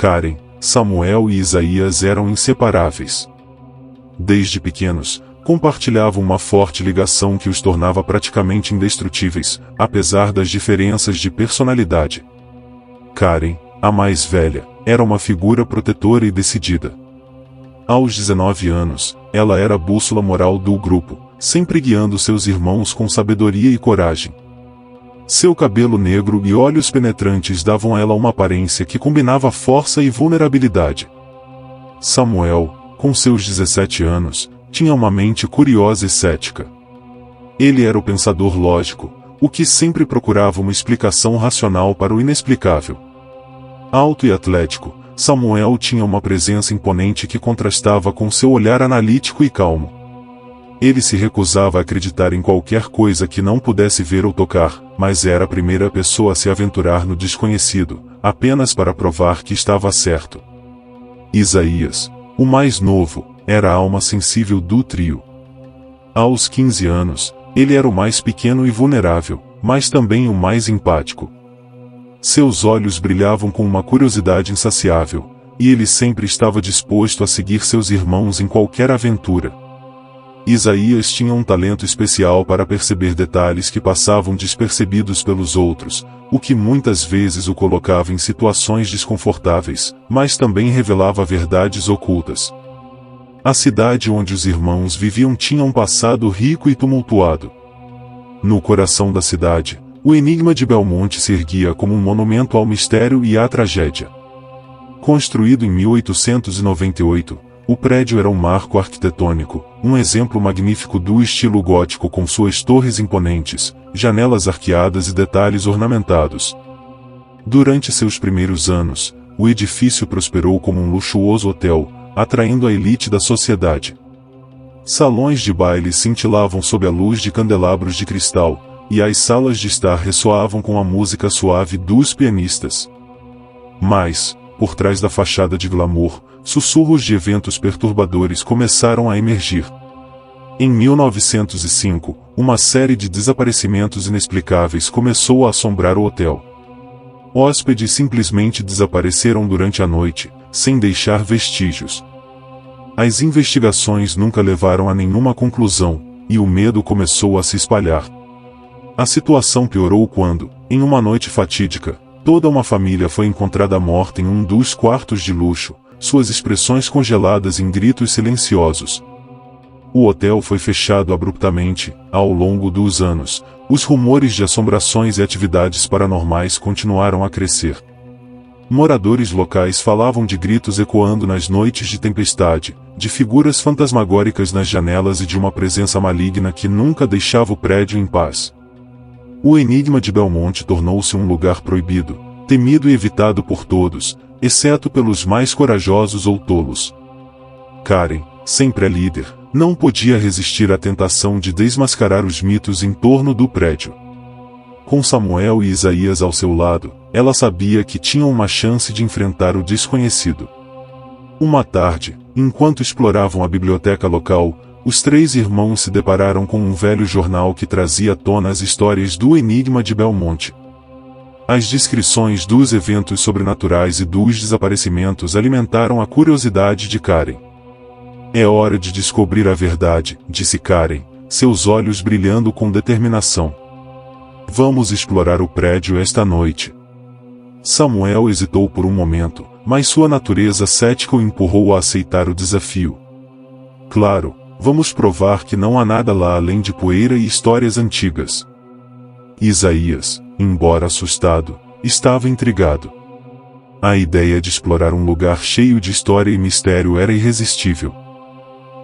Karen, Samuel e Isaías eram inseparáveis. Desde pequenos, compartilhavam uma forte ligação que os tornava praticamente indestrutíveis, apesar das diferenças de personalidade. Karen, a mais velha, era uma figura protetora e decidida. Aos 19 anos, ela era a bússola moral do grupo, sempre guiando seus irmãos com sabedoria e coragem. Seu cabelo negro e olhos penetrantes davam a ela uma aparência que combinava força e vulnerabilidade. Samuel, com seus 17 anos, tinha uma mente curiosa e cética. Ele era o pensador lógico, o que sempre procurava uma explicação racional para o inexplicável. Alto e atlético, Samuel tinha uma presença imponente que contrastava com seu olhar analítico e calmo. Ele se recusava a acreditar em qualquer coisa que não pudesse ver ou tocar, mas era a primeira pessoa a se aventurar no desconhecido, apenas para provar que estava certo. Isaías, o mais novo, era a alma sensível do trio. Aos 15 anos, ele era o mais pequeno e vulnerável, mas também o mais empático. Seus olhos brilhavam com uma curiosidade insaciável, e ele sempre estava disposto a seguir seus irmãos em qualquer aventura. Isaías tinha um talento especial para perceber detalhes que passavam despercebidos pelos outros, o que muitas vezes o colocava em situações desconfortáveis, mas também revelava verdades ocultas. A cidade onde os irmãos viviam tinha um passado rico e tumultuado. No coração da cidade, o enigma de Belmonte se erguia como um monumento ao mistério e à tragédia. Construído em 1898, o prédio era um marco arquitetônico, um exemplo magnífico do estilo gótico com suas torres imponentes, janelas arqueadas e detalhes ornamentados. Durante seus primeiros anos, o edifício prosperou como um luxuoso hotel, atraindo a elite da sociedade. Salões de baile cintilavam sob a luz de candelabros de cristal, e as salas de estar ressoavam com a música suave dos pianistas. Mas, por trás da fachada de glamour, sussurros de eventos perturbadores começaram a emergir. Em 1905, uma série de desaparecimentos inexplicáveis começou a assombrar o hotel. Hóspedes simplesmente desapareceram durante a noite, sem deixar vestígios. As investigações nunca levaram a nenhuma conclusão, e o medo começou a se espalhar. A situação piorou quando, em uma noite fatídica, toda uma família foi encontrada morta em um dos quartos de luxo, suas expressões congeladas em gritos silenciosos. O hotel foi fechado abruptamente. Ao longo dos anos, os rumores de assombrações e atividades paranormais continuaram a crescer. Moradores locais falavam de gritos ecoando nas noites de tempestade, de figuras fantasmagóricas nas janelas e de uma presença maligna que nunca deixava o prédio em paz. O enigma de Belmonte tornou-se um lugar proibido, temido e evitado por todos, exceto pelos mais corajosos ou tolos. Karen, sempre a líder, não podia resistir à tentação de desmascarar os mitos em torno do prédio. Com Samuel e Isaías ao seu lado, ela sabia que tinha uma chance de enfrentar o desconhecido. Uma tarde, enquanto exploravam a biblioteca local, os três irmãos se depararam com um velho jornal que trazia à tona as histórias do enigma de Belmonte. As descrições dos eventos sobrenaturais e dos desaparecimentos alimentaram a curiosidade de Karen. É hora de descobrir a verdade, disse Karen, seus olhos brilhando com determinação. Vamos explorar o prédio esta noite. Samuel hesitou por um momento, mas sua natureza cética o empurrou a aceitar o desafio. Claro, vamos provar que não há nada lá além de poeira e histórias antigas. Isaías, embora assustado, estava intrigado. A ideia de explorar um lugar cheio de história e mistério era irresistível.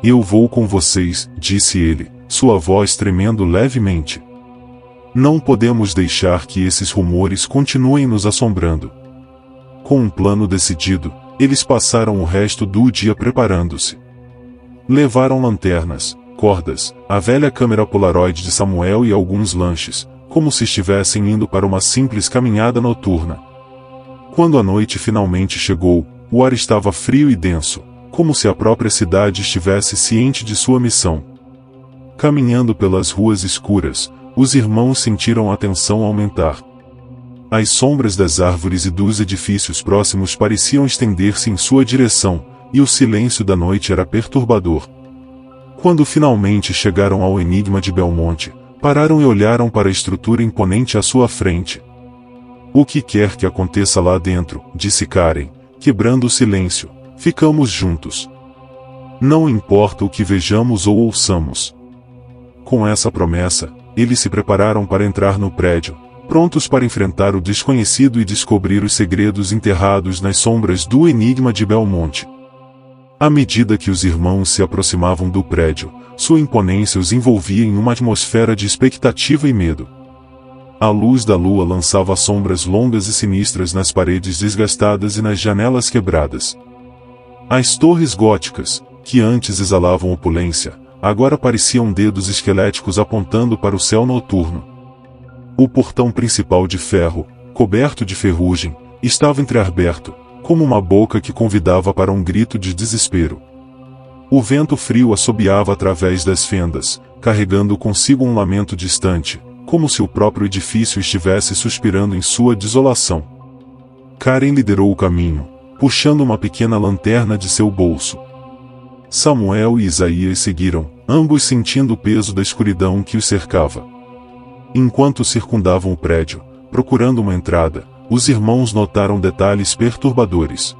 Eu vou com vocês, disse ele, sua voz tremendo levemente. Não podemos deixar que esses rumores continuem nos assombrando. Com um plano decidido, eles passaram o resto do dia preparando-se. Levaram lanternas, cordas, a velha câmera Polaroid de Samuel e alguns lanches, como se estivessem indo para uma simples caminhada noturna. Quando a noite finalmente chegou, o ar estava frio e denso, como se a própria cidade estivesse ciente de sua missão. Caminhando pelas ruas escuras, os irmãos sentiram a tensão aumentar. As sombras das árvores e dos edifícios próximos pareciam estender-se em sua direção, e o silêncio da noite era perturbador. Quando finalmente chegaram ao enigma de Belmonte, pararam e olharam para a estrutura imponente à sua frente. O que quer que aconteça lá dentro, disse Karen, quebrando o silêncio, ficamos juntos. Não importa o que vejamos ou ouçamos. Com essa promessa, eles se prepararam para entrar no prédio, prontos para enfrentar o desconhecido e descobrir os segredos enterrados nas sombras do enigma de Belmonte. À medida que os irmãos se aproximavam do prédio, sua imponência os envolvia em uma atmosfera de expectativa e medo. A luz da lua lançava sombras longas e sinistras nas paredes desgastadas e nas janelas quebradas. As torres góticas, que antes exalavam opulência, agora pareciam dedos esqueléticos apontando para o céu noturno. O portão principal de ferro, coberto de ferrugem, estava entreaberto, como uma boca que convidava para um grito de desespero. O vento frio assobiava através das fendas, carregando consigo um lamento distante, como se o próprio edifício estivesse suspirando em sua desolação. Karen liderou o caminho, puxando uma pequena lanterna de seu bolso. Samuel e Isaías seguiram, ambos sentindo o peso da escuridão que os cercava. Enquanto circundavam o prédio, procurando uma entrada, os irmãos notaram detalhes perturbadores.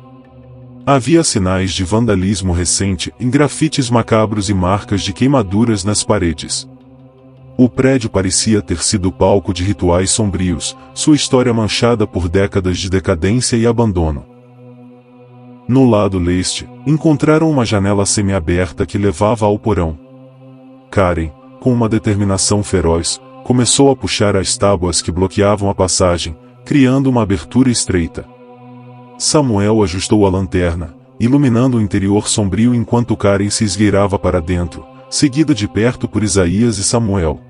Havia sinais de vandalismo recente em grafites macabros e marcas de queimaduras nas paredes. O prédio parecia ter sido palco de rituais sombrios, sua história manchada por décadas de decadência e abandono. No lado leste, encontraram uma janela semiaberta que levava ao porão. Karen, com uma determinação feroz, começou a puxar as tábuas que bloqueavam a passagem, criando uma abertura estreita. Samuel ajustou a lanterna, iluminando o interior sombrio enquanto Karen se esgueirava para dentro, seguida de perto por Isaías e Samuel.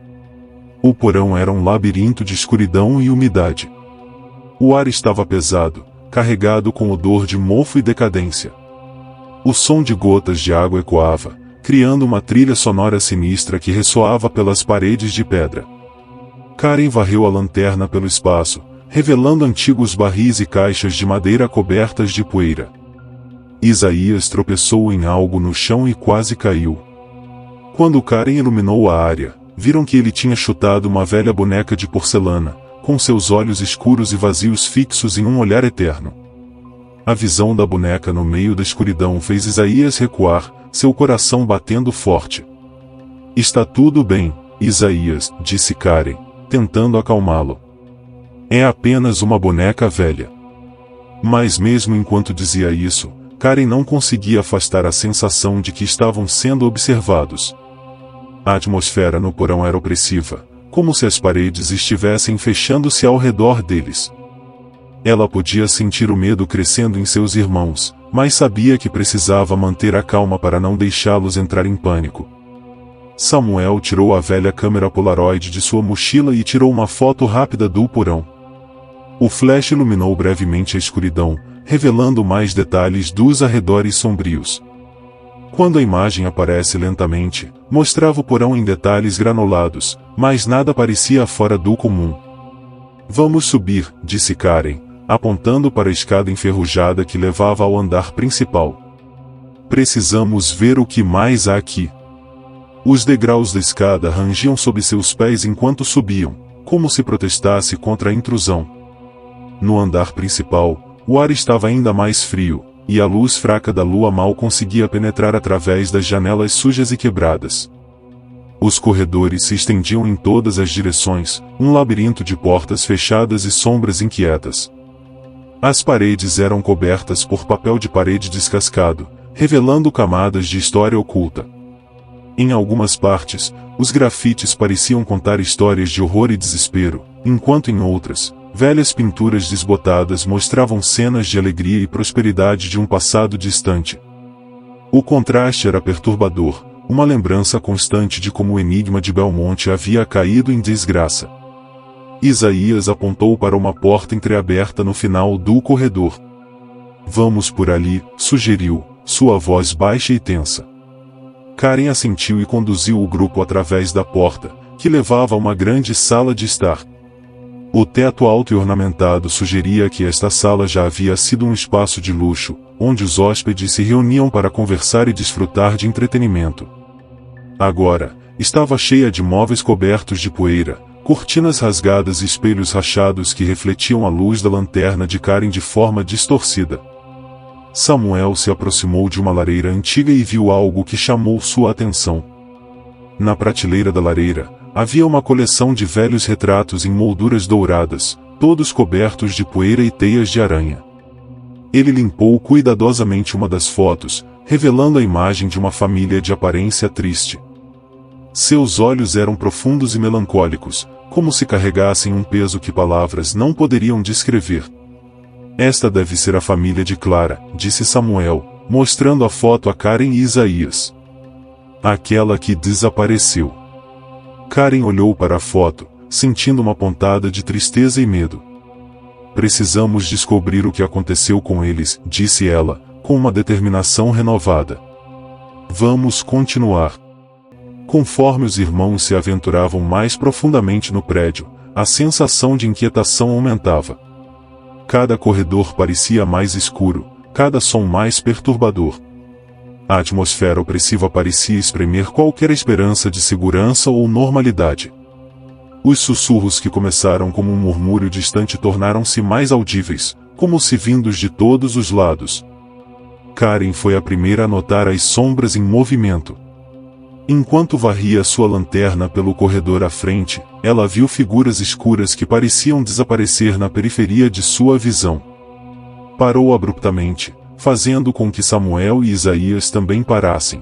O porão era um labirinto de escuridão e umidade. O ar estava pesado, carregado com odor de mofo e decadência. O som de gotas de água ecoava, criando uma trilha sonora sinistra que ressoava pelas paredes de pedra. Karen varreu a lanterna pelo espaço, revelando antigos barris e caixas de madeira cobertas de poeira. Isaías tropeçou em algo no chão e quase caiu. Quando Karen iluminou a área, viram que ele tinha chutado uma velha boneca de porcelana, com seus olhos escuros e vazios fixos em um olhar eterno. A visão da boneca no meio da escuridão fez Isaías recuar, seu coração batendo forte. Está tudo bem, Isaías, disse Karen, tentando acalmá-lo. É apenas uma boneca velha. Mas mesmo enquanto dizia isso, Karen não conseguia afastar a sensação de que estavam sendo observados. A atmosfera no porão era opressiva, como se as paredes estivessem fechando-se ao redor deles. Ela podia sentir o medo crescendo em seus irmãos, mas sabia que precisava manter a calma para não deixá-los entrar em pânico. Samuel tirou a velha câmera Polaroid de sua mochila e tirou uma foto rápida do porão. O flash iluminou brevemente a escuridão, revelando mais detalhes dos arredores sombrios. Quando a imagem aparece lentamente, mostrava o porão em detalhes granulados, mas nada parecia fora do comum. Vamos subir, disse Karen, apontando para a escada enferrujada que levava ao andar principal. Precisamos ver o que mais há aqui. Os degraus da escada rangiam sob seus pés enquanto subiam, como se protestasse contra a intrusão. No andar principal, o ar estava ainda mais frio, e a luz fraca da lua mal conseguia penetrar através das janelas sujas e quebradas. Os corredores se estendiam em todas as direções, um labirinto de portas fechadas e sombras inquietas. As paredes eram cobertas por papel de parede descascado, revelando camadas de história oculta. Em algumas partes, os grafites pareciam contar histórias de horror e desespero, enquanto em outras, velhas pinturas desbotadas mostravam cenas de alegria e prosperidade de um passado distante. O contraste era perturbador, uma lembrança constante de como o enigma de Belmonte havia caído em desgraça. Isaías apontou para uma porta entreaberta no final do corredor. Vamos por ali, sugeriu, sua voz baixa e tensa. Karen assentiu e conduziu o grupo através da porta, que levava a uma grande sala de estar. O teto alto e ornamentado sugeria que esta sala já havia sido um espaço de luxo, onde os hóspedes se reuniam para conversar e desfrutar de entretenimento. Agora, estava cheia de móveis cobertos de poeira, cortinas rasgadas e espelhos rachados que refletiam a luz da lanterna de Karen de forma distorcida. Samuel se aproximou de uma lareira antiga e viu algo que chamou sua atenção. Na prateleira da lareira, havia uma coleção de velhos retratos em molduras douradas, todos cobertos de poeira e teias de aranha. Ele limpou cuidadosamente uma das fotos, revelando a imagem de uma família de aparência triste. Seus olhos eram profundos e melancólicos, como se carregassem um peso que palavras não poderiam descrever. Esta deve ser a família de Clara, disse Samuel, mostrando a foto a Karen e Isaías. Aquela que desapareceu. Karen olhou para a foto, sentindo uma pontada de tristeza e medo. Precisamos descobrir o que aconteceu com eles, disse ela, com uma determinação renovada. Vamos continuar. Conforme os irmãos se aventuravam mais profundamente no prédio, a sensação de inquietação aumentava. Cada corredor parecia mais escuro, cada som mais perturbador. A atmosfera opressiva parecia espremer qualquer esperança de segurança ou normalidade. Os sussurros que começaram como um murmúrio distante tornaram-se mais audíveis, como se vindos de todos os lados. Karen foi a primeira a notar as sombras em movimento. Enquanto varria sua lanterna pelo corredor à frente, ela viu figuras escuras que pareciam desaparecer na periferia de sua visão. Parou abruptamente, fazendo com que Samuel e Isaías também parassem.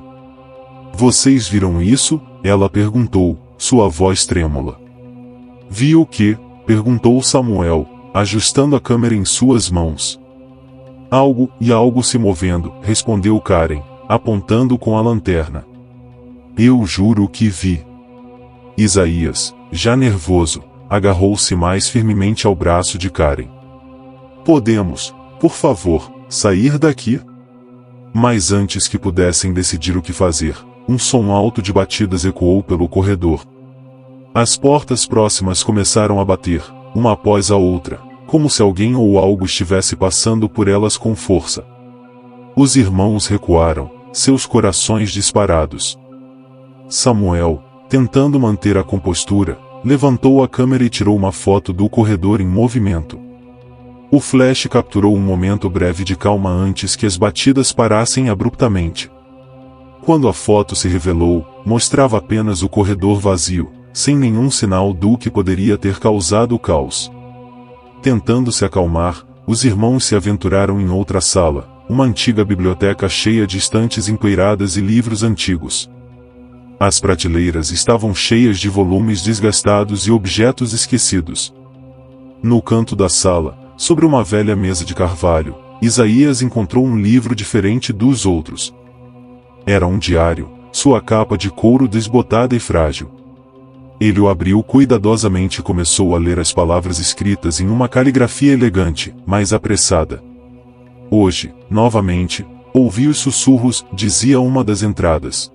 Vocês viram isso? Ela perguntou, sua voz trêmula. Vi o quê? Perguntou Samuel, ajustando a câmera em suas mãos. Algo se movendo, respondeu Karen, apontando com a lanterna. Eu juro que vi. Isaías, já nervoso, agarrou-se mais firmemente ao braço de Karen. Podemos, por favor, sair daqui? Mas antes que pudessem decidir o que fazer, um som alto de batidas ecoou pelo corredor. As portas próximas começaram a bater, uma após a outra, como se alguém ou algo estivesse passando por elas com força. Os irmãos recuaram, seus corações disparados. Samuel, tentando manter a compostura, levantou a câmera e tirou uma foto do corredor em movimento. O flash capturou um momento breve de calma antes que as batidas parassem abruptamente. Quando a foto se revelou, mostrava apenas o corredor vazio, sem nenhum sinal do que poderia ter causado o caos. Tentando se acalmar, os irmãos se aventuraram em outra sala, uma antiga biblioteca cheia de estantes empoeiradas e livros antigos. As prateleiras estavam cheias de volumes desgastados e objetos esquecidos. No canto da sala, sobre uma velha mesa de carvalho, Isaías encontrou um livro diferente dos outros. Era um diário, sua capa de couro desbotada e frágil. Ele o abriu cuidadosamente e começou a ler as palavras escritas em uma caligrafia elegante, mas apressada. Hoje, novamente, ouvi os sussurros, dizia uma das entradas.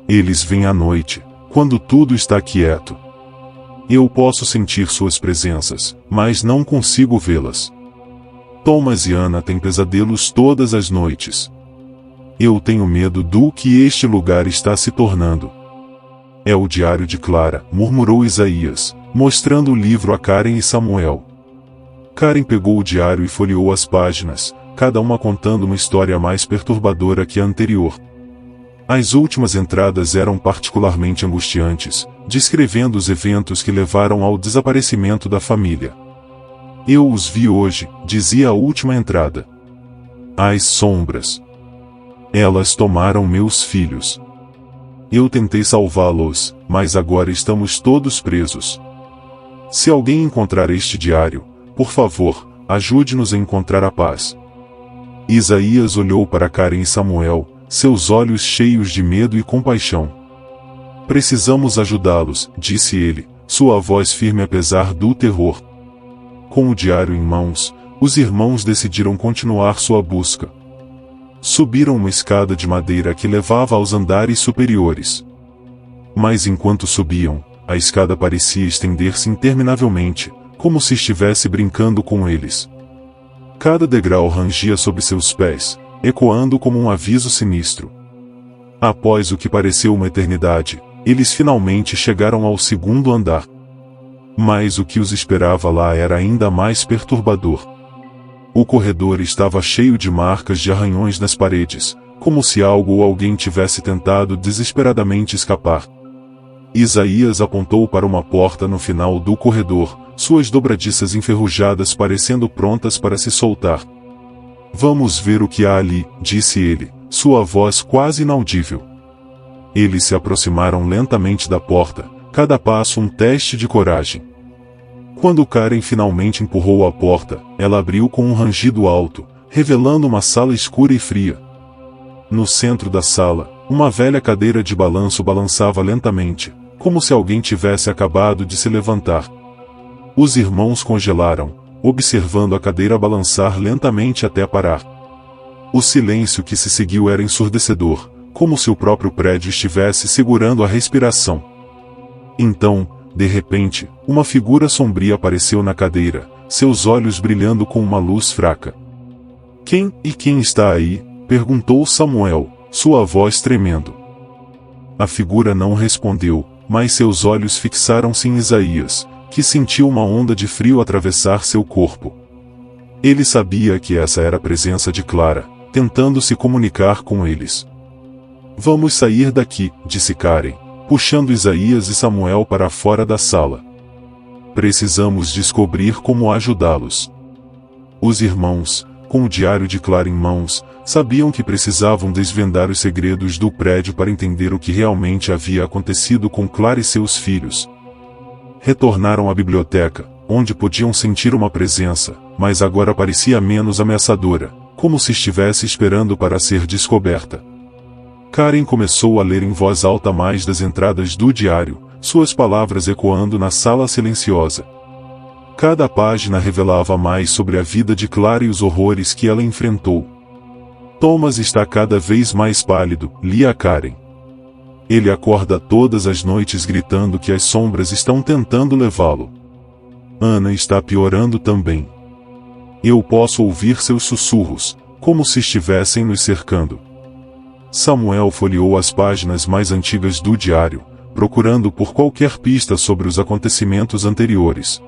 Eles vêm à noite, quando tudo está quieto. Eu posso sentir suas presenças, mas não consigo vê-las. Thomas e Ana têm pesadelos todas as noites. Eu tenho medo do que este lugar está se tornando. É o diário de Clara, murmurou Isaías, mostrando o livro a Karen e Samuel. Karen pegou o diário e folheou as páginas, cada uma contando uma história mais perturbadora que a anterior. As últimas entradas eram particularmente angustiantes, descrevendo os eventos que levaram ao desaparecimento da família. Eu os vi hoje, dizia a última entrada. As sombras. Elas tomaram meus filhos. Eu tentei salvá-los, mas agora estamos todos presos. Se alguém encontrar este diário, por favor, ajude-nos a encontrar a paz. Isaías olhou para Karen e Samuel, seus olhos cheios de medo e compaixão. Precisamos ajudá-los, disse ele, sua voz firme apesar do terror. Com o diário em mãos, os irmãos decidiram continuar sua busca. Subiram uma escada de madeira que levava aos andares superiores. Mas enquanto subiam, a escada parecia estender-se interminavelmente, como se estivesse brincando com eles. Cada degrau rangia sob seus pés, ecoando como um aviso sinistro. Após o que pareceu uma eternidade, eles finalmente chegaram ao segundo andar. Mas o que os esperava lá era ainda mais perturbador. O corredor estava cheio de marcas de arranhões nas paredes, como se algo ou alguém tivesse tentado desesperadamente escapar. Isaías apontou para uma porta no final do corredor, suas dobradiças enferrujadas parecendo prontas para se soltar. Vamos ver o que há ali, disse ele, sua voz quase inaudível. Eles se aproximaram lentamente da porta, cada passo um teste de coragem. Quando Karen finalmente empurrou a porta, ela abriu com um rangido alto, revelando uma sala escura e fria. No centro da sala, uma velha cadeira de balanço balançava lentamente, como se alguém tivesse acabado de se levantar. Os irmãos congelaram, observando a cadeira balançar lentamente até parar. O silêncio que se seguiu era ensurdecedor, como se o próprio prédio estivesse segurando a respiração. Então, de repente, uma figura sombria apareceu na cadeira, seus olhos brilhando com uma luz fraca. Quem está aí? Perguntou Samuel, sua voz tremendo. A figura não respondeu, mas seus olhos fixaram-se em Isaías, que sentiu uma onda de frio atravessar seu corpo. Ele sabia que essa era a presença de Clara, tentando se comunicar com eles. Vamos sair daqui, disse Karen, puxando Isaías e Samuel para fora da sala. Precisamos descobrir como ajudá-los. Os irmãos, com o diário de Clara em mãos, sabiam que precisavam desvendar os segredos do prédio para entender o que realmente havia acontecido com Clara e seus filhos. Retornaram à biblioteca, onde podiam sentir uma presença, mas agora parecia menos ameaçadora, como se estivesse esperando para ser descoberta. Karen começou a ler em voz alta mais das entradas do diário, suas palavras ecoando na sala silenciosa. Cada página revelava mais sobre a vida de Clara e os horrores que ela enfrentou. Thomas está cada vez mais pálido, lia Karen. Ele acorda todas as noites gritando que as sombras estão tentando levá-lo. Ana está piorando também. Eu posso ouvir seus sussurros, como se estivessem nos cercando. Samuel folheou as páginas mais antigas do diário, procurando por qualquer pista sobre os acontecimentos anteriores.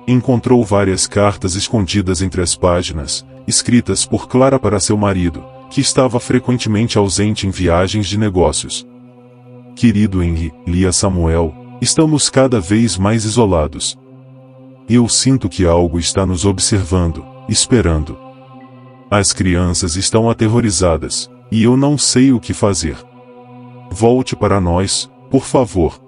Encontrou várias cartas escondidas entre as páginas, escritas por Clara para seu marido, que estava frequentemente ausente em viagens de negócios. Querido Henry, lia Samuel, estamos cada vez mais isolados. Eu sinto que algo está nos observando, esperando. As crianças estão aterrorizadas, e eu não sei o que fazer. Volte para nós, por favor.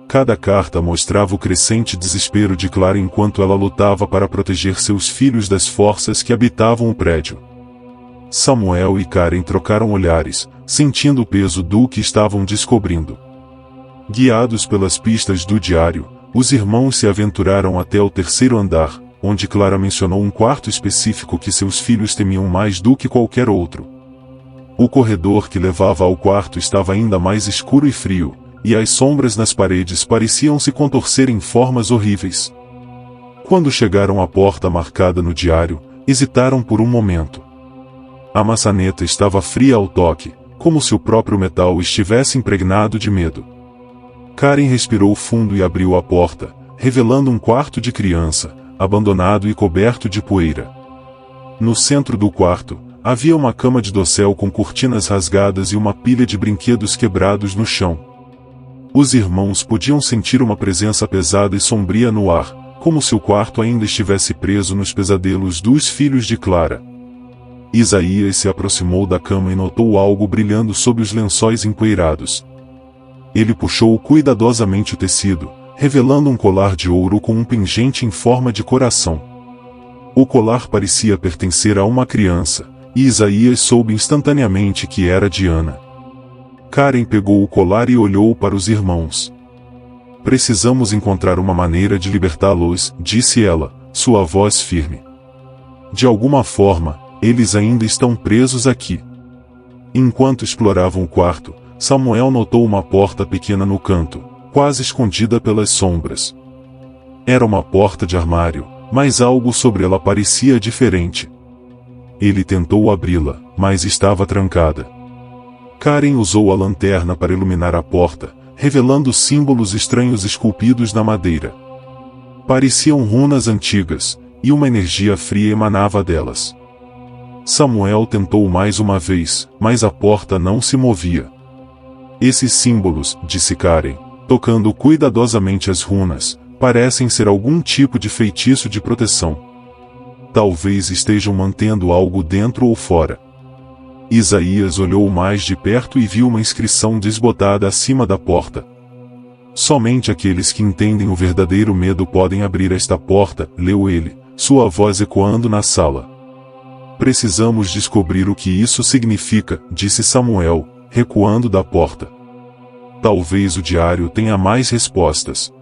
Cada carta mostrava o crescente desespero de Clara enquanto ela lutava para proteger seus filhos das forças que habitavam o prédio. Samuel e Karen trocaram olhares, sentindo o peso do que estavam descobrindo. Guiados pelas pistas do diário, os irmãos se aventuraram até o terceiro andar, onde Clara mencionou um quarto específico que seus filhos temiam mais do que qualquer outro. O corredor que levava ao quarto estava ainda mais escuro e frio, e as sombras nas paredes pareciam se contorcer em formas horríveis. Quando chegaram à porta marcada no diário, hesitaram por um momento. A maçaneta estava fria ao toque, como se o próprio metal estivesse impregnado de medo. Karen respirou fundo e abriu a porta, revelando um quarto de criança, abandonado e coberto de poeira. No centro do quarto, havia uma cama de dossel com cortinas rasgadas e uma pilha de brinquedos quebrados no chão. Os irmãos podiam sentir uma presença pesada e sombria no ar, como se o quarto ainda estivesse preso nos pesadelos dos filhos de Clara. Isaías se aproximou da cama e notou algo brilhando sob os lençóis empoeirados. Ele puxou cuidadosamente o tecido, revelando um colar de ouro com um pingente em forma de coração. O colar parecia pertencer a uma criança, e Isaías soube instantaneamente que era de Ana. Karen pegou o colar e olhou para os irmãos. Precisamos encontrar uma maneira de libertá-los, disse ela, sua voz firme. De alguma forma, eles ainda estão presos aqui. Enquanto exploravam o quarto, Samuel notou uma porta pequena no canto, quase escondida pelas sombras. Era uma porta de armário, mas algo sobre ela parecia diferente. Ele tentou abri-la, mas estava trancada. Karen usou a lanterna para iluminar a porta, revelando símbolos estranhos esculpidos na madeira. Pareciam runas antigas, e uma energia fria emanava delas. Samuel tentou mais uma vez, mas a porta não se movia. Esses símbolos, disse Karen, tocando cuidadosamente as runas, parecem ser algum tipo de feitiço de proteção. Talvez estejam mantendo algo dentro ou fora. Isaías olhou mais de perto e viu uma inscrição desbotada acima da porta. Somente aqueles que entendem o verdadeiro medo podem abrir esta porta, leu ele, sua voz ecoando na sala. Precisamos descobrir o que isso significa, disse Samuel, recuando da porta. Talvez o diário tenha mais respostas.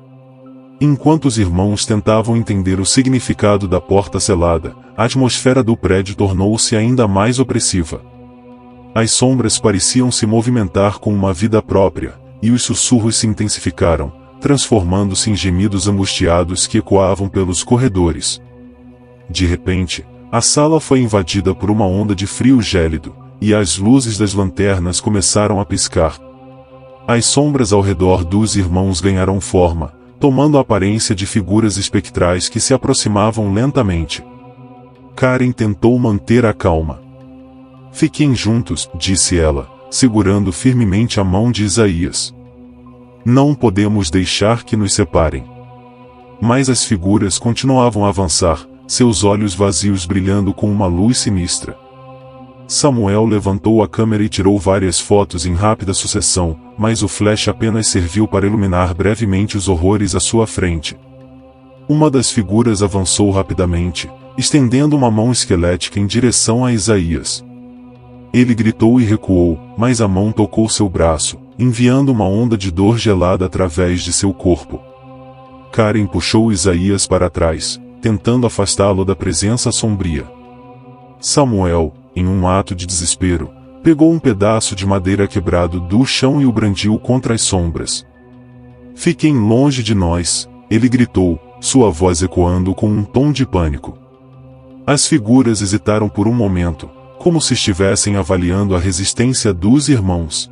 Enquanto os irmãos tentavam entender o significado da porta selada, a atmosfera do prédio tornou-se ainda mais opressiva. As sombras pareciam se movimentar com uma vida própria, e os sussurros se intensificaram, transformando-se em gemidos angustiados que ecoavam pelos corredores. De repente, a sala foi invadida por uma onda de frio gélido, e as luzes das lanternas começaram a piscar. As sombras ao redor dos irmãos ganharam forma, tomando a aparência de figuras espectrais que se aproximavam lentamente. Karen tentou manter a calma. Fiquem juntos, disse ela, segurando firmemente a mão de Isaías. Não podemos deixar que nos separem. Mas as figuras continuavam a avançar, seus olhos vazios brilhando com uma luz sinistra. Samuel levantou a câmera e tirou várias fotos em rápida sucessão, mas o flash apenas serviu para iluminar brevemente os horrores à sua frente. Uma das figuras avançou rapidamente, estendendo uma mão esquelética em direção a Isaías. Ele gritou e recuou, mas a mão tocou seu braço, enviando uma onda de dor gelada através de seu corpo. Karen puxou Isaías para trás, tentando afastá-lo da presença sombria. Samuel, em um ato de desespero, pegou um pedaço de madeira quebrado do chão e o brandiu contra as sombras. Fiquem longe de nós, ele gritou, sua voz ecoando com um tom de pânico. As figuras hesitaram por um momento, como se estivessem avaliando a resistência dos irmãos.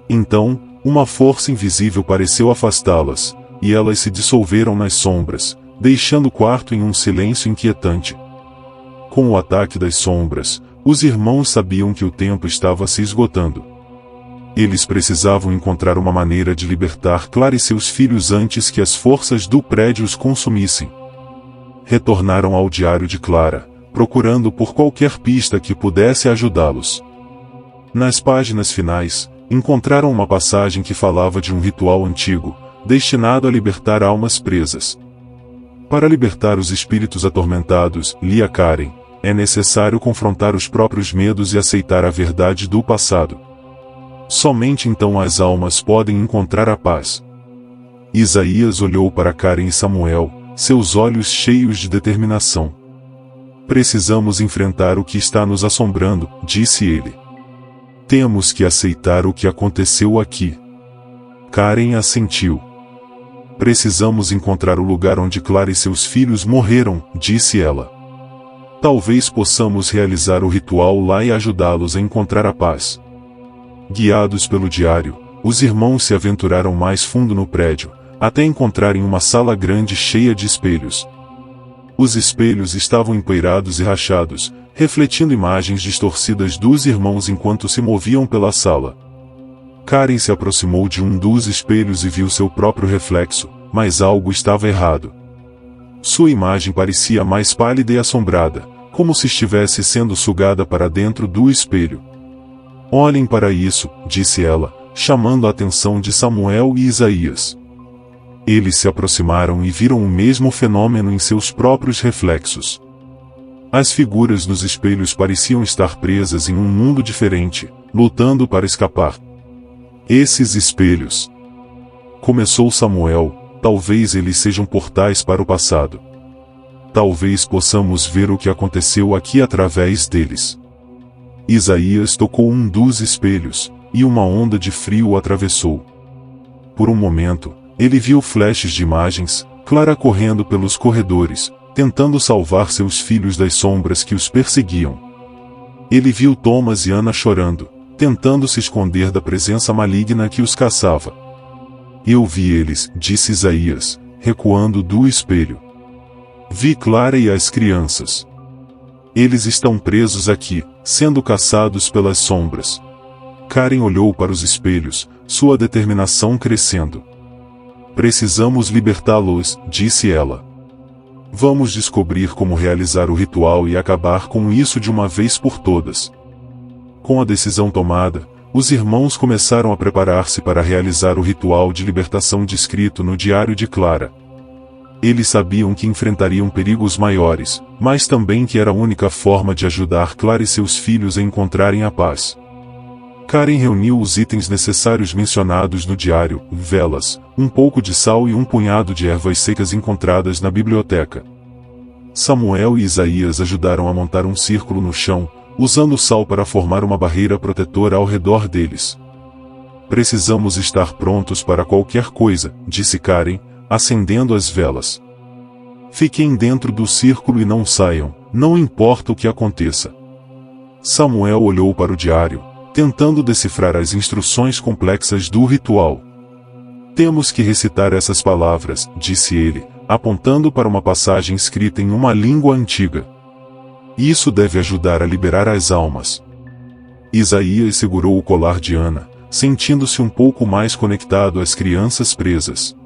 Então, uma força invisível pareceu afastá-las, e elas se dissolveram nas sombras, deixando o quarto em um silêncio inquietante. Com o ataque das sombras, os irmãos sabiam que o tempo estava se esgotando. Eles precisavam encontrar uma maneira de libertar Clara e seus filhos antes que as forças do prédio os consumissem. Retornaram ao diário de Clara, procurando por qualquer pista que pudesse ajudá-los. Nas páginas finais, encontraram uma passagem que falava de um ritual antigo, destinado a libertar almas presas. Para libertar os espíritos atormentados, lia Karen, é necessário confrontar os próprios medos e aceitar a verdade do passado. Somente então as almas podem encontrar a paz. Isaías olhou para Karen e Samuel, seus olhos cheios de determinação. Precisamos enfrentar o que está nos assombrando, disse ele. Temos que aceitar o que aconteceu aqui. Karen assentiu. Precisamos encontrar o lugar onde Clara e seus filhos morreram, disse ela. Talvez possamos realizar o ritual lá e ajudá-los a encontrar a paz. Guiados pelo diário, os irmãos se aventuraram mais fundo no prédio, até encontrarem uma sala grande cheia de espelhos. Os espelhos estavam empoeirados e rachados, refletindo imagens distorcidas dos irmãos enquanto se moviam pela sala. Karen se aproximou de um dos espelhos e viu seu próprio reflexo, mas algo estava errado. Sua imagem parecia mais pálida e assombrada, como se estivesse sendo sugada para dentro do espelho. Olhem para isso, disse ela, chamando a atenção de Samuel e Isaías. Eles se aproximaram e viram o mesmo fenômeno em seus próprios reflexos. As figuras nos espelhos pareciam estar presas em um mundo diferente, lutando para escapar. Esses espelhos. Começou Samuel, talvez eles sejam portais para o passado. Talvez possamos ver o que aconteceu aqui através deles. Isaías tocou um dos espelhos, e uma onda de frio o atravessou. Por um momento, ele viu flashes de imagens, Clara correndo pelos corredores, tentando salvar seus filhos das sombras que os perseguiam. Ele viu Thomas e Ana chorando, tentando se esconder da presença maligna que os caçava. Eu vi eles, disse Isaías, recuando do espelho. Vi Clara e as crianças. Eles estão presos aqui, sendo caçados pelas sombras. Karen olhou para os espelhos, sua determinação crescendo. Precisamos libertá-los, disse ela. Vamos descobrir como realizar o ritual e acabar com isso de uma vez por todas. Com a decisão tomada, os irmãos começaram a preparar-se para realizar o ritual de libertação descrito no diário de Clara. Eles sabiam que enfrentariam perigos maiores, mas também que era a única forma de ajudar Clara e seus filhos a encontrarem a paz. Karen reuniu os itens necessários mencionados no diário: velas, um pouco de sal e um punhado de ervas secas encontradas na biblioteca. Samuel e Isaías ajudaram a montar um círculo no chão, usando o sal para formar uma barreira protetora ao redor deles. Precisamos estar prontos para qualquer coisa, disse Karen, acendendo as velas. Fiquem dentro do círculo e não saiam, não importa o que aconteça. Samuel olhou para o diário, tentando decifrar as instruções complexas do ritual. Temos que recitar essas palavras, disse ele, apontando para uma passagem escrita em uma língua antiga. Isso deve ajudar a liberar as almas. Isaías segurou o colar de Ana, sentindo-se um pouco mais conectado às crianças presas.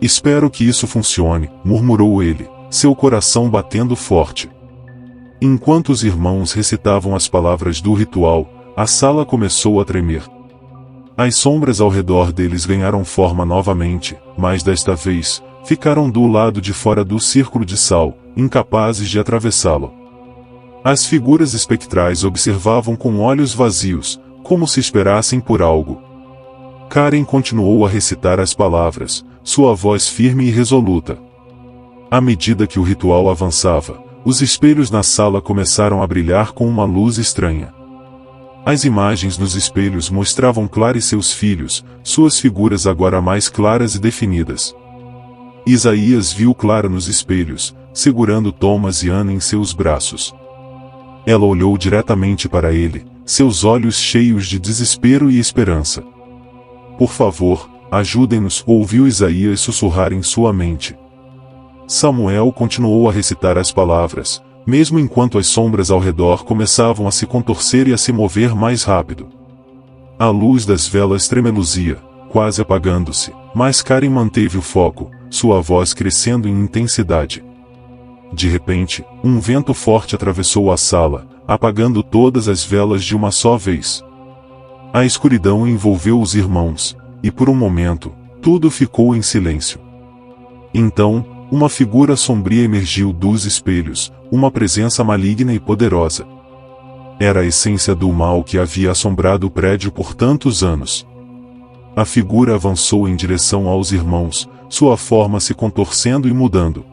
Espero que isso funcione, murmurou ele, seu coração batendo forte. Enquanto os irmãos recitavam as palavras do ritual, a sala começou a tremer. As sombras ao redor deles ganharam forma novamente, mas desta vez, ficaram do lado de fora do círculo de sal, incapazes de atravessá-lo. As figuras espectrais observavam com olhos vazios, como se esperassem por algo. Karen continuou a recitar as palavras, sua voz firme e resoluta. À medida que o ritual avançava, os espelhos na sala começaram a brilhar com uma luz estranha. As imagens nos espelhos mostravam Clara e seus filhos, suas figuras agora mais claras e definidas. Isaías viu Clara nos espelhos, segurando Thomas e Ana em seus braços. Ela olhou diretamente para ele, seus olhos cheios de desespero e esperança. Por favor, ajudem-nos, ouviu Isaías sussurrar em sua mente. Samuel continuou a recitar as palavras, mesmo enquanto as sombras ao redor começavam a se contorcer e a se mover mais rápido. A luz das velas tremeluzia, quase apagando-se, mas Karen manteve o foco, sua voz crescendo em intensidade. De repente, um vento forte atravessou a sala, apagando todas as velas de uma só vez. A escuridão envolveu os irmãos, e por um momento, tudo ficou em silêncio. Então, uma figura sombria emergiu dos espelhos, uma presença maligna e poderosa. Era a essência do mal que havia assombrado o prédio por tantos anos. A figura avançou em direção aos irmãos, sua forma se contorcendo e mudando.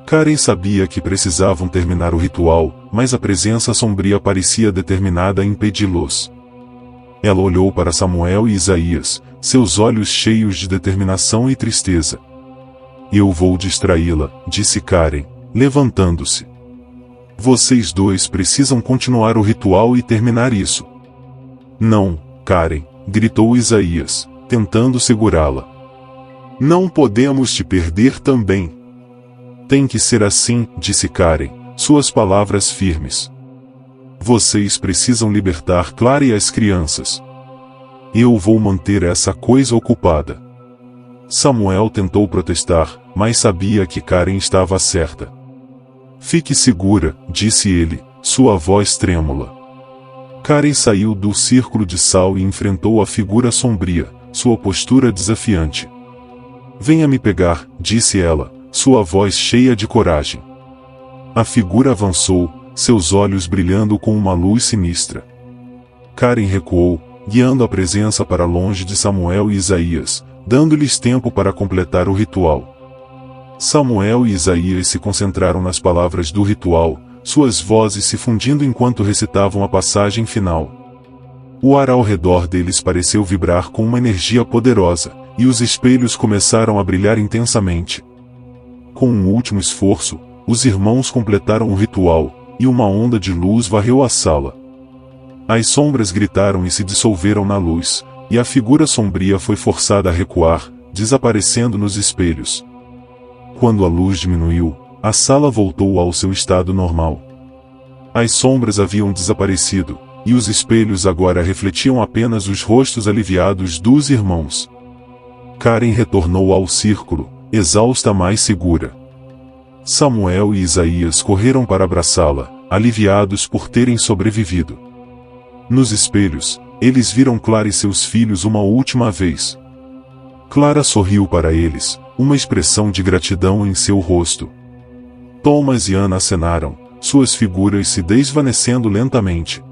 Karen sabia que precisavam terminar o ritual, mas a presença sombria parecia determinada a impedi-los. Ela olhou para Samuel e Isaías, seus olhos cheios de determinação e tristeza. Eu vou distraí-la, disse Karen, levantando-se. Vocês dois precisam continuar o ritual e terminar isso. Não, Karen, gritou Isaías, tentando segurá-la. Não podemos te perder também. Tem que ser assim, disse Karen, suas palavras firmes. Vocês precisam libertar Clara e as crianças. Eu vou manter essa coisa ocupada. Samuel tentou protestar, mas sabia que Karen estava certa. Fique segura, disse ele, sua voz trêmula. Karen saiu do círculo de sal e enfrentou a figura sombria, sua postura desafiante. Venha me pegar, disse ela, sua voz cheia de coragem. A figura avançou, seus olhos brilhando com uma luz sinistra. Karen recuou, guiando a presença para longe de Samuel e Isaías, dando-lhes tempo para completar o ritual. Samuel e Isaías se concentraram nas palavras do ritual, suas vozes se fundindo enquanto recitavam a passagem final. O ar ao redor deles pareceu vibrar com uma energia poderosa, e os espelhos começaram a brilhar intensamente. Com um último esforço, os irmãos completaram o ritual, e uma onda de luz varreu a sala. As sombras gritaram e se dissolveram na luz, e a figura sombria foi forçada a recuar, desaparecendo nos espelhos. Quando a luz diminuiu, a sala voltou ao seu estado normal. As sombras haviam desaparecido, e os espelhos agora refletiam apenas os rostos aliviados dos irmãos. Karen retornou ao círculo, exausta mas segura. Samuel e Isaías correram para abraçá-la, aliviados por terem sobrevivido. Nos espelhos, eles viram Clara e seus filhos uma última vez. Clara sorriu para eles, uma expressão de gratidão em seu rosto. Thomas e Ana acenaram, suas figuras se desvanecendo lentamente.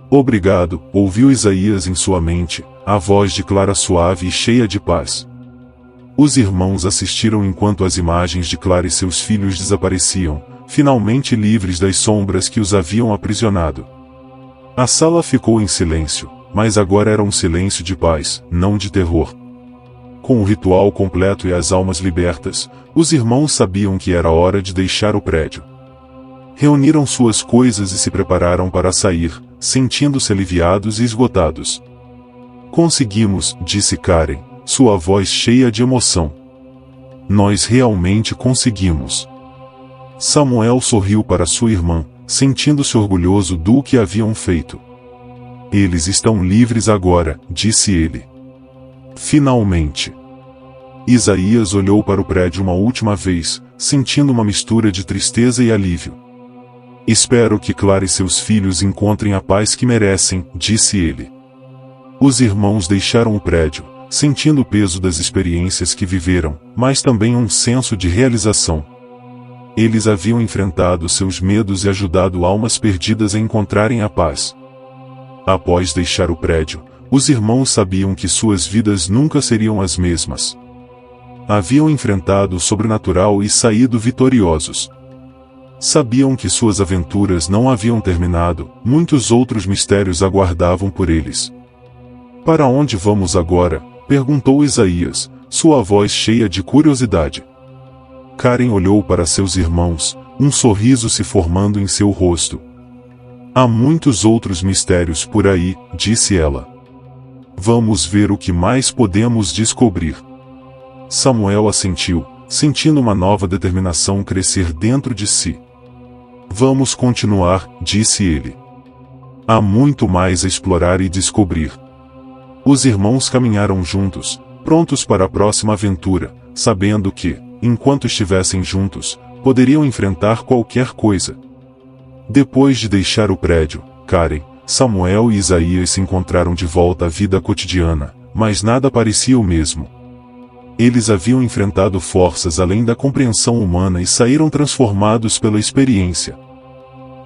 Obrigado, ouviu Isaías em sua mente, a voz de Clara suave e cheia de paz. Os irmãos assistiram enquanto as imagens de Clara e seus filhos desapareciam, finalmente livres das sombras que os haviam aprisionado. A sala ficou em silêncio, mas agora era um silêncio de paz, não de terror. Com o ritual completo e as almas libertas, os irmãos sabiam que era hora de deixar o prédio. Reuniram suas coisas e se prepararam para sair, sentindo-se aliviados e esgotados. Conseguimos, disse Karen, sua voz cheia de emoção. Nós realmente conseguimos. Samuel sorriu para sua irmã, sentindo-se orgulhoso do que haviam feito. Eles estão livres agora, disse ele. Finalmente. Isaías olhou para o prédio uma última vez, sentindo uma mistura de tristeza e alívio. Espero que Clara e seus filhos encontrem a paz que merecem, disse ele. Os irmãos deixaram o prédio, sentindo o peso das experiências que viveram, mas também um senso de realização. Eles haviam enfrentado seus medos e ajudado almas perdidas a encontrarem a paz. Após deixar o prédio, os irmãos sabiam que suas vidas nunca seriam as mesmas. Haviam enfrentado o sobrenatural e saído vitoriosos. Sabiam que suas aventuras não haviam terminado, muitos outros mistérios aguardavam por eles. Para onde vamos agora? Perguntou Isaías, sua voz cheia de curiosidade. Karen olhou para seus irmãos, um sorriso se formando em seu rosto. Há muitos outros mistérios por aí, disse ela. Vamos ver o que mais podemos descobrir. Samuel assentiu, sentindo uma nova determinação crescer dentro de si. Vamos continuar, disse ele. Há muito mais a explorar e descobrir. Os irmãos caminharam juntos, prontos para a próxima aventura, sabendo que, enquanto estivessem juntos, poderiam enfrentar qualquer coisa. Depois de deixar o prédio, Karen, Samuel e Isaías se encontraram de volta à vida cotidiana, mas nada parecia o mesmo. Eles haviam enfrentado forças além da compreensão humana e saíram transformados pela experiência.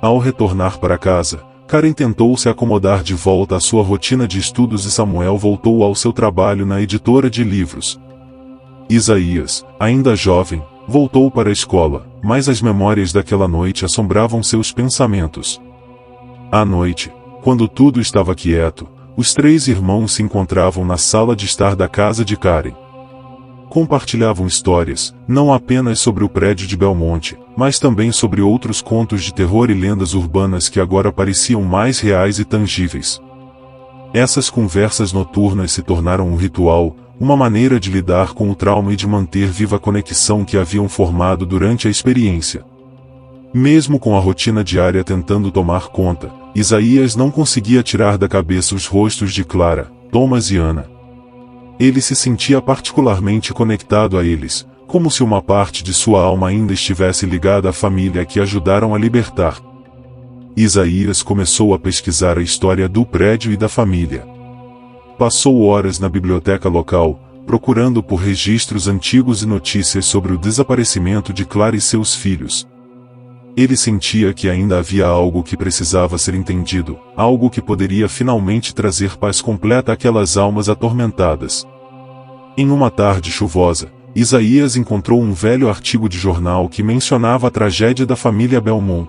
Ao retornar para casa, Karen tentou se acomodar de volta à sua rotina de estudos e Samuel voltou ao seu trabalho na editora de livros. Isaías, ainda jovem, voltou para a escola, mas as memórias daquela noite assombravam seus pensamentos. À noite, quando tudo estava quieto, os três irmãos se encontravam na sala de estar da casa de Karen. Compartilhavam histórias, não apenas sobre o prédio de Belmonte, mas também sobre outros contos de terror e lendas urbanas que agora pareciam mais reais e tangíveis. Essas conversas noturnas se tornaram um ritual, uma maneira de lidar com o trauma e de manter viva a conexão que haviam formado durante a experiência. Mesmo com a rotina diária tentando tomar conta, Isaías não conseguia tirar da cabeça os rostos de Clara, Thomas e Ana. Ele se sentia particularmente conectado a eles, como se uma parte de sua alma ainda estivesse ligada à família que ajudaram a libertar. Isaías começou a pesquisar a história do prédio e da família. Passou horas na biblioteca local, procurando por registros antigos e notícias sobre o desaparecimento de Clara e seus filhos. Ele sentia que ainda havia algo que precisava ser entendido, algo que poderia finalmente trazer paz completa àquelas almas atormentadas. Em uma tarde chuvosa, Isaías encontrou um velho artigo de jornal que mencionava a tragédia da família Belmont.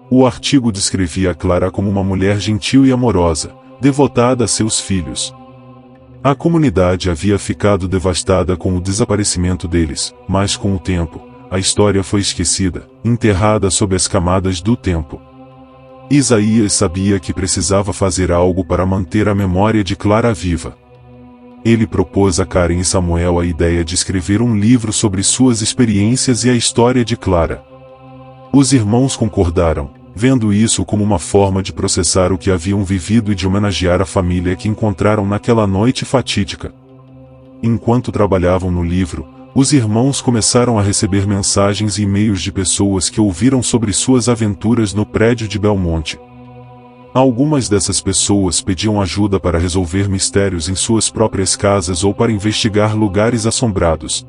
O artigo descrevia Clara como uma mulher gentil e amorosa, devotada a seus filhos. A comunidade havia ficado devastada com o desaparecimento deles, mas com o tempo, a história foi esquecida, enterrada sob as camadas do tempo. Isaías sabia que precisava fazer algo para manter a memória de Clara viva. Ele propôs a Karen e Samuel a ideia de escrever um livro sobre suas experiências e a história de Clara. Os irmãos concordaram, vendo isso como uma forma de processar o que haviam vivido e de homenagear a família que encontraram naquela noite fatídica. Enquanto trabalhavam no livro, os irmãos começaram a receber mensagens e e-mails de pessoas que ouviram sobre suas aventuras no prédio de Belmonte. Algumas dessas pessoas pediam ajuda para resolver mistérios em suas próprias casas ou para investigar lugares assombrados.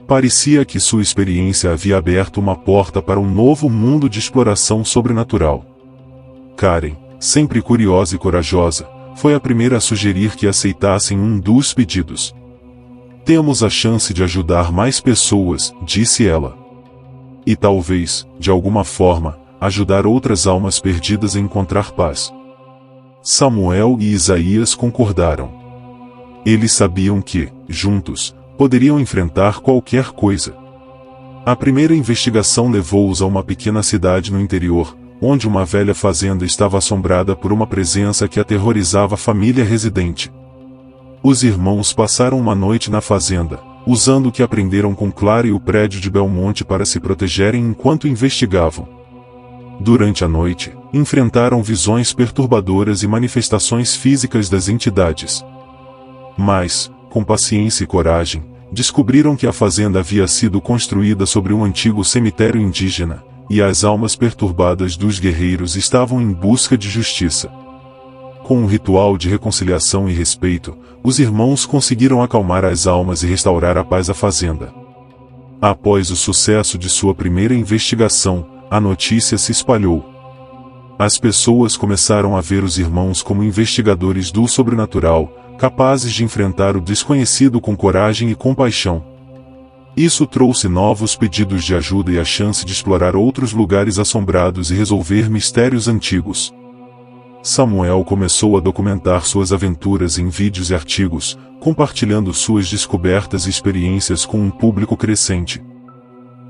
Parecia que sua experiência havia aberto uma porta para um novo mundo de exploração sobrenatural. Karen, sempre curiosa e corajosa, foi a primeira a sugerir que aceitassem um dos pedidos. Temos a chance de ajudar mais pessoas, disse ela. E talvez, de alguma forma, ajudar outras almas perdidas a encontrar paz. Samuel e Isaías concordaram. Eles sabiam que, juntos, poderiam enfrentar qualquer coisa. A primeira investigação levou-os a uma pequena cidade no interior, onde uma velha fazenda estava assombrada por uma presença que aterrorizava a família residente. Os irmãos passaram uma noite na fazenda, usando o que aprenderam com Clara e o prédio de Belmonte para se protegerem enquanto investigavam. Durante a noite, enfrentaram visões perturbadoras e manifestações físicas das entidades. Mas, com paciência e coragem, descobriram que a fazenda havia sido construída sobre um antigo cemitério indígena, e as almas perturbadas dos guerreiros estavam em busca de justiça. Com um ritual de reconciliação e respeito, os irmãos conseguiram acalmar as almas e restaurar a paz à fazenda. Após o sucesso de sua primeira investigação, a notícia se espalhou. As pessoas começaram a ver os irmãos como investigadores do sobrenatural, capazes de enfrentar o desconhecido com coragem e compaixão. Isso trouxe novos pedidos de ajuda e a chance de explorar outros lugares assombrados e resolver mistérios antigos. Samuel começou a documentar suas aventuras em vídeos e artigos, compartilhando suas descobertas e experiências com um público crescente.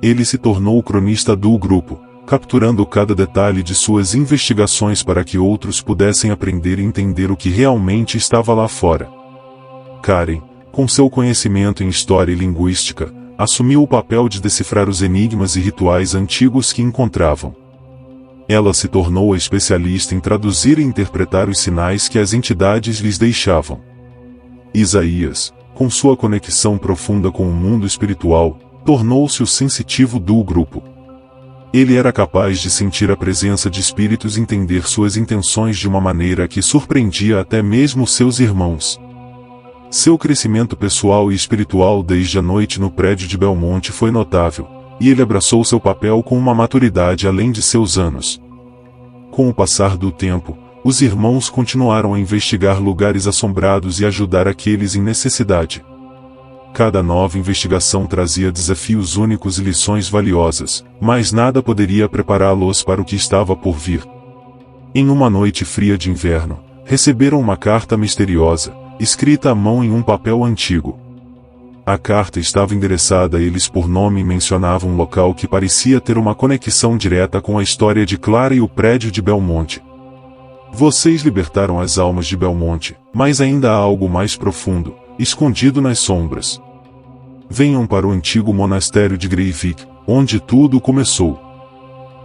Ele se tornou o cronista do grupo, capturando cada detalhe de suas investigações para que outros pudessem aprender e entender o que realmente estava lá fora. Karen, com seu conhecimento em história e linguística, assumiu o papel de decifrar os enigmas e rituais antigos que encontravam. Ela se tornou a especialista em traduzir e interpretar os sinais que as entidades lhes deixavam. Isaías, com sua conexão profunda com o mundo espiritual, tornou-se o sensitivo do grupo. Ele era capaz de sentir a presença de espíritos e entender suas intenções de uma maneira que surpreendia até mesmo seus irmãos. Seu crescimento pessoal e espiritual desde a noite no prédio de Belmonte foi notável, e ele abraçou seu papel com uma maturidade além de seus anos. Com o passar do tempo, os irmãos continuaram a investigar lugares assombrados e ajudar aqueles em necessidade. Cada nova investigação trazia desafios únicos e lições valiosas, mas nada poderia prepará-los para o que estava por vir. Em uma noite fria de inverno, receberam uma carta misteriosa, escrita à mão em um papel antigo. A carta estava endereçada a eles por nome e mencionava um local que parecia ter uma conexão direta com a história de Clara e o prédio de Belmonte. Vocês libertaram as almas de Belmonte, mas ainda há algo mais profundo, escondido nas sombras. Venham para o antigo monastério de Greivik, onde tudo começou.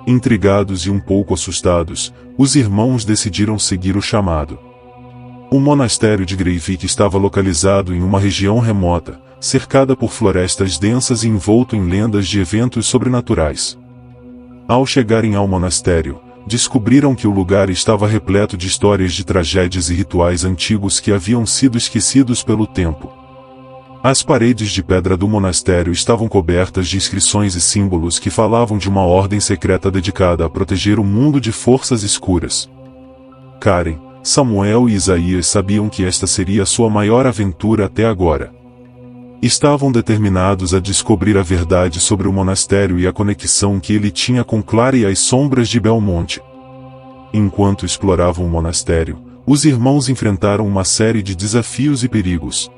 Intrigados e um pouco assustados, os irmãos decidiram seguir o chamado. O monastério de Greivik estava localizado em uma região remota, cercada por florestas densas e envolto em lendas de eventos sobrenaturais. Ao chegarem ao monastério, descobriram que o lugar estava repleto de histórias de tragédias e rituais antigos que haviam sido esquecidos pelo tempo. As paredes de pedra do monastério estavam cobertas de inscrições e símbolos que falavam de uma ordem secreta dedicada a proteger o mundo de forças escuras. Karen, Samuel e Isaías sabiam que esta seria sua maior aventura até agora. Estavam determinados a descobrir a verdade sobre o monastério e a conexão que ele tinha com Clara e as sombras de Belmonte. Enquanto exploravam o monastério, os irmãos enfrentaram uma série de desafios e perigos.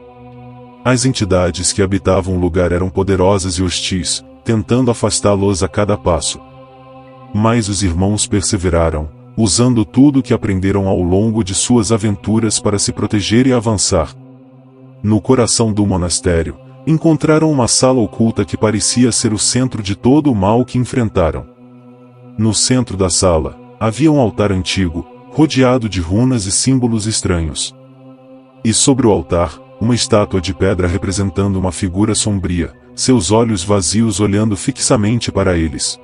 As entidades que habitavam o lugar eram poderosas e hostis, tentando afastá-los a cada passo. Mas os irmãos perseveraram, usando tudo o que aprenderam ao longo de suas aventuras para se proteger e avançar. No coração do monastério, encontraram uma sala oculta que parecia ser o centro de todo o mal que enfrentaram. No centro da sala, havia um altar antigo, rodeado de runas e símbolos estranhos. E sobre o altar, uma estátua de pedra representando uma figura sombria, seus olhos vazios olhando fixamente para eles.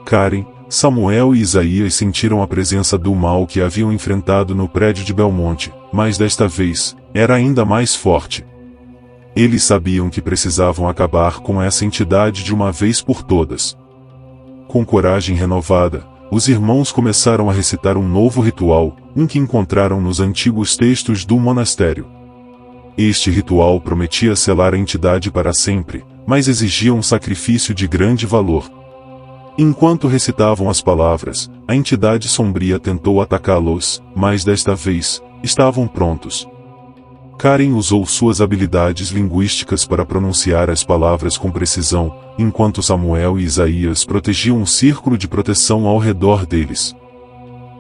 Karen, Samuel e Isaías sentiram a presença do mal que haviam enfrentado no prédio de Belmonte, mas desta vez, era ainda mais forte. Eles sabiam que precisavam acabar com essa entidade de uma vez por todas. Com coragem renovada, os irmãos começaram a recitar um novo ritual, um que encontraram nos antigos textos do monastério. Este ritual prometia selar a entidade para sempre, mas exigia um sacrifício de grande valor. Enquanto recitavam as palavras, a entidade sombria tentou atacá-los, mas desta vez, estavam prontos. Karen usou suas habilidades linguísticas para pronunciar as palavras com precisão, enquanto Samuel e Isaías protegiam um círculo de proteção ao redor deles.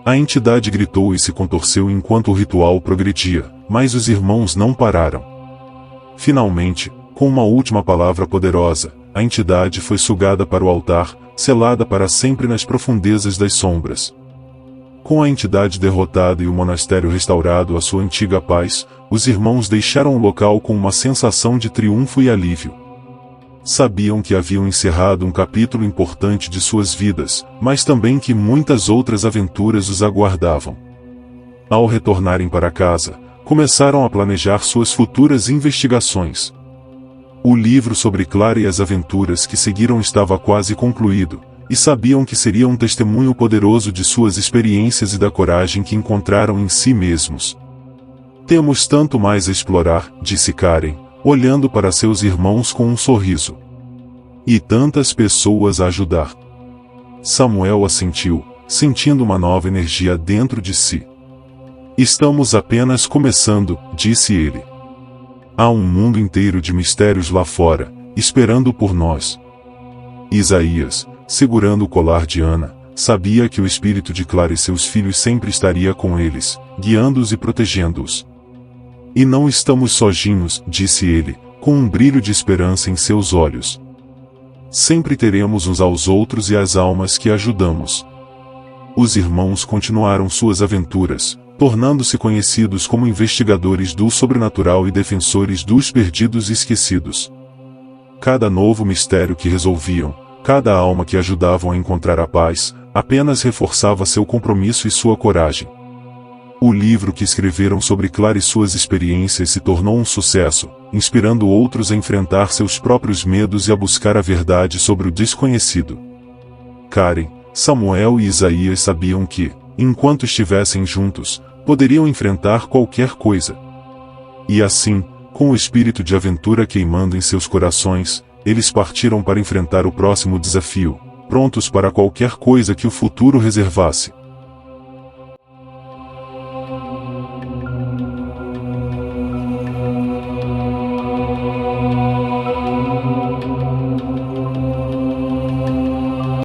A entidade gritou e se contorceu enquanto o ritual progredia, mas os irmãos não pararam. Finalmente, com uma última palavra poderosa, a entidade foi sugada para o altar, selada para sempre nas profundezas das sombras. Com a entidade derrotada e o monastério restaurado à sua antiga paz, os irmãos deixaram o local com uma sensação de triunfo e alívio. Sabiam que haviam encerrado um capítulo importante de suas vidas, mas também que muitas outras aventuras os aguardavam. Ao retornarem para casa, começaram a planejar suas futuras investigações. O livro sobre Clara e as aventuras que seguiram estava quase concluído, e sabiam que seria um testemunho poderoso de suas experiências e da coragem que encontraram em si mesmos. Temos tanto mais a explorar, disse Karen, olhando para seus irmãos com um sorriso. E tantas pessoas a ajudar. Samuel assentiu, sentindo uma nova energia dentro de si. Estamos apenas começando, disse ele. Há um mundo inteiro de mistérios lá fora, esperando por nós. Isaías, segurando o colar de Ana, sabia que o espírito de Clara e seus filhos sempre estaria com eles, guiando-os e protegendo-os. E não estamos sozinhos, disse ele, com um brilho de esperança em seus olhos. Sempre teremos uns aos outros e as almas que ajudamos. Os irmãos continuaram suas aventuras, tornando-se conhecidos como investigadores do sobrenatural e defensores dos perdidos e esquecidos. Cada novo mistério que resolviam, cada alma que ajudavam a encontrar a paz, apenas reforçava seu compromisso e sua coragem. O livro que escreveram sobre Clara e suas experiências se tornou um sucesso, inspirando outros a enfrentar seus próprios medos e a buscar a verdade sobre o desconhecido. Karen, Samuel e Isaías sabiam que, enquanto estivessem juntos, poderiam enfrentar qualquer coisa. E assim, com o espírito de aventura queimando em seus corações, eles partiram para enfrentar o próximo desafio, prontos para qualquer coisa que o futuro reservasse.